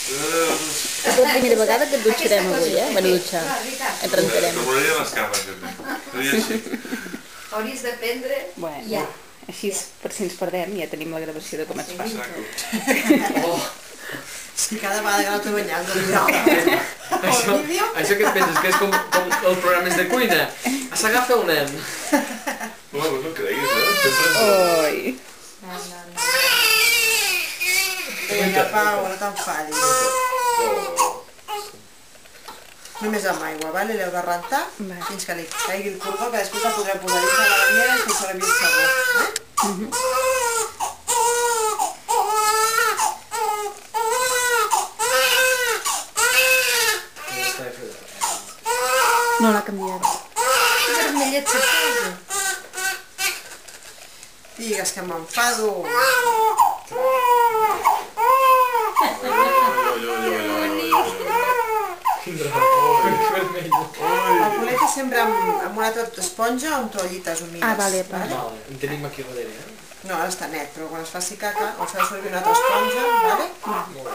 És la primera vegada que et dutxarem avui, eh? Bueno, dutxar. Et rentarem. T'amoraria les capes, jo. Seria així. Hauries d'aprendre ja. Així, per si ens perdem, ja tenim la gravació de com es fa. Sí, cada vegada que no t'he banyat, doncs ja. Això que et penses, que és com els programes de cuina? S'agafa el nen. Home, no t'ho creguis, eh? Oi. Vinga, Pau, no t'enfadis. Només amb aigua, vale? L'heu de rentar fins que li caigui el cordó, que després la podreu posar dins de la banyera i fer servir el sabó. No l'ha canviat. Vermellet se posa. Digues que m'enfado. El polete sempre amb una esponja o amb toallites humides. Ah, vale, Vale, en tenim aquí darrere, eh? No, ara està net, però quan es faci caca o feu servir una altra esponja, vale? Molt bé.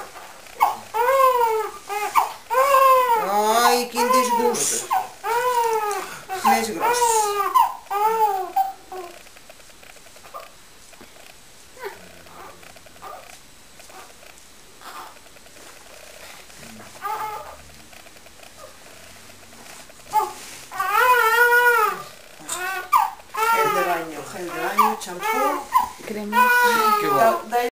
Ai, quin disgust. Més gros.